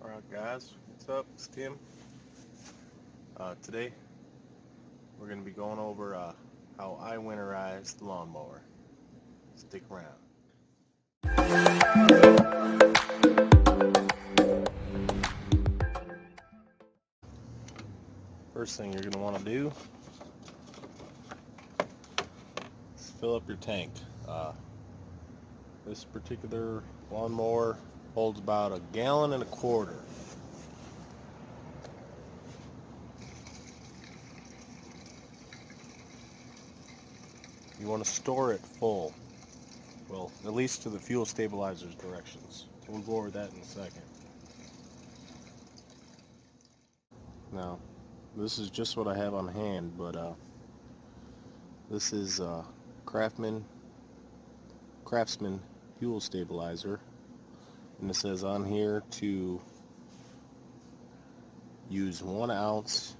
Alright guys, what's up? It's Tim. Today we're going to be going over how I winterize the lawnmower. Stick around. First thing you're going to want to do is fill up your tank. This particular lawnmower holds about 1.25 gallons. You want to store it full. Well, at least to the fuel stabilizer's directions. We'll go over that in a second. Now, this is just what I have on hand, but this is Craftsman fuel stabilizer, and it says on here to use 1 ounce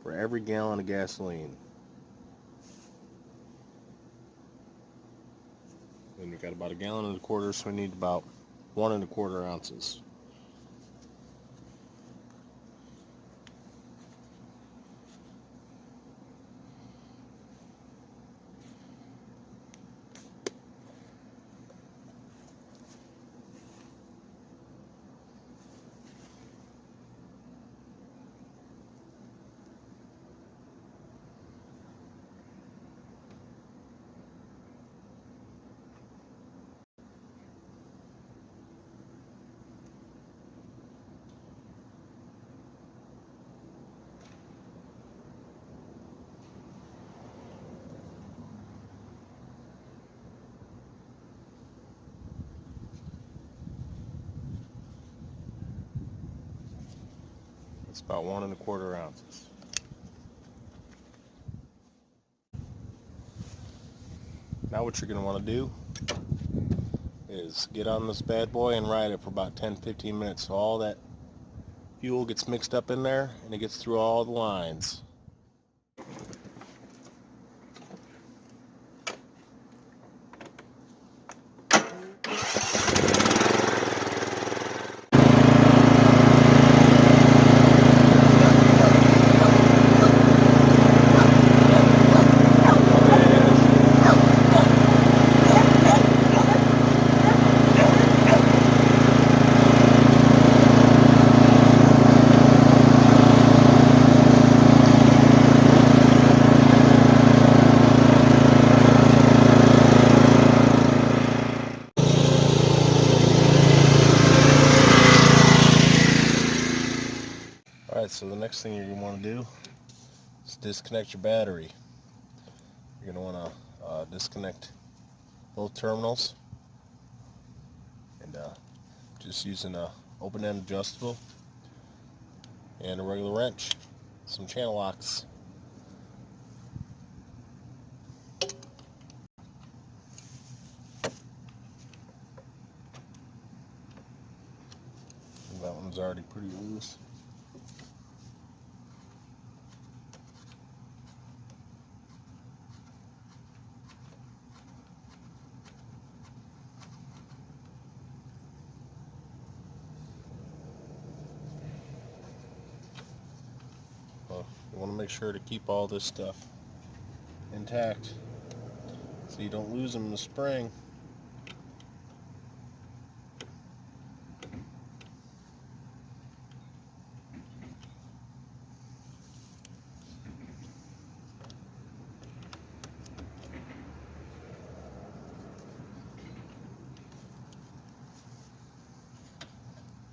for every gallon of gasoline. And you got about 1.25 gallons, so we need about 1.25 ounces. It's about 1.25 ounces. Now what you're going to want to do is get on this bad boy and ride it for about 10-15 minutes so all that fuel gets mixed up in there and it gets through all the lines. Alright, so the next thing you're going to want to do is disconnect your battery. You're going to want to disconnect both terminals, and just using a open-end adjustable and a regular wrench, some channel locks. And that one's already pretty loose. You want to make sure to keep all this stuff intact so you don't lose them in the spring.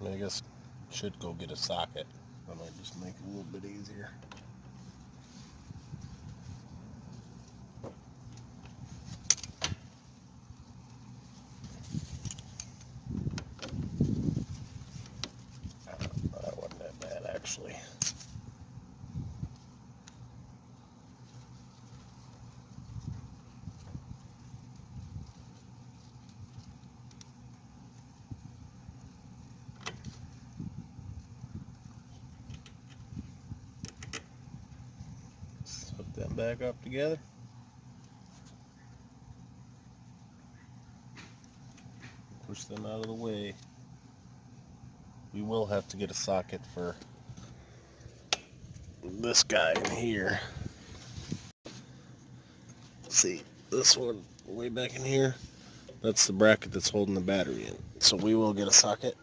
I guess should go get a socket. That might just make it a little bit easier. That wasn't that bad actually. Hook them back up together. Push them out of the way. we will have to get a socket for this guy in here. See, this one way back in here, that's the bracket that's holding the battery in. So we will get a socket,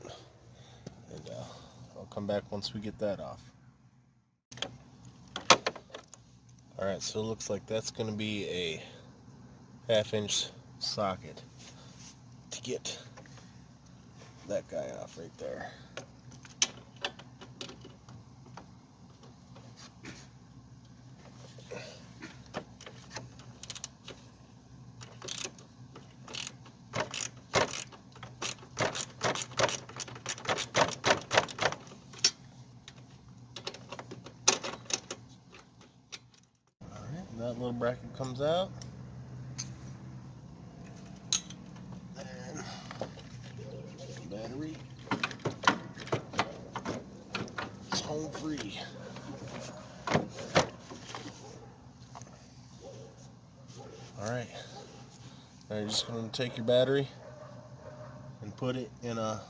and I'll come back once we get that off. Alright, so it looks like that's going to be a 1/2 inch socket to get that guy off right there. Alright, that little bracket comes out. And the battery is home free. Alright, now you're just going to take your battery and put it in a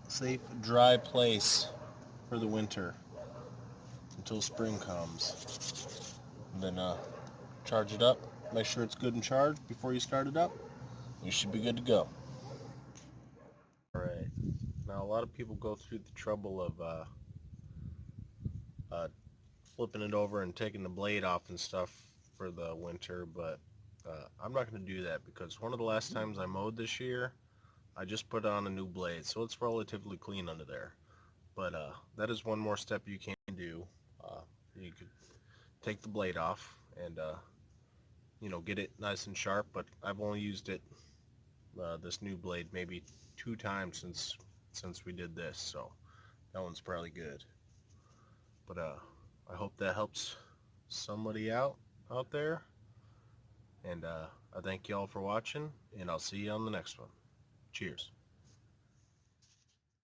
safe, dry place for the winter until spring comes. And then charge it up. Make sure it's good and charged before you start it up. You should be good to go. Alright, now a lot of people go through the trouble of flipping it over and taking the blade off and stuff for the winter, but I'm not going to do that because one of the last times I mowed this year, I just put on a new blade, so it's relatively clean under there. But that is one more step you can do. You could take the blade off and you know, get it nice and sharp, but I've only used it, this new blade, maybe 2 times since we did this, so that one's probably good. But I hope that helps somebody out there, and I thank you all for watching, and I'll see you on the next one. Cheers.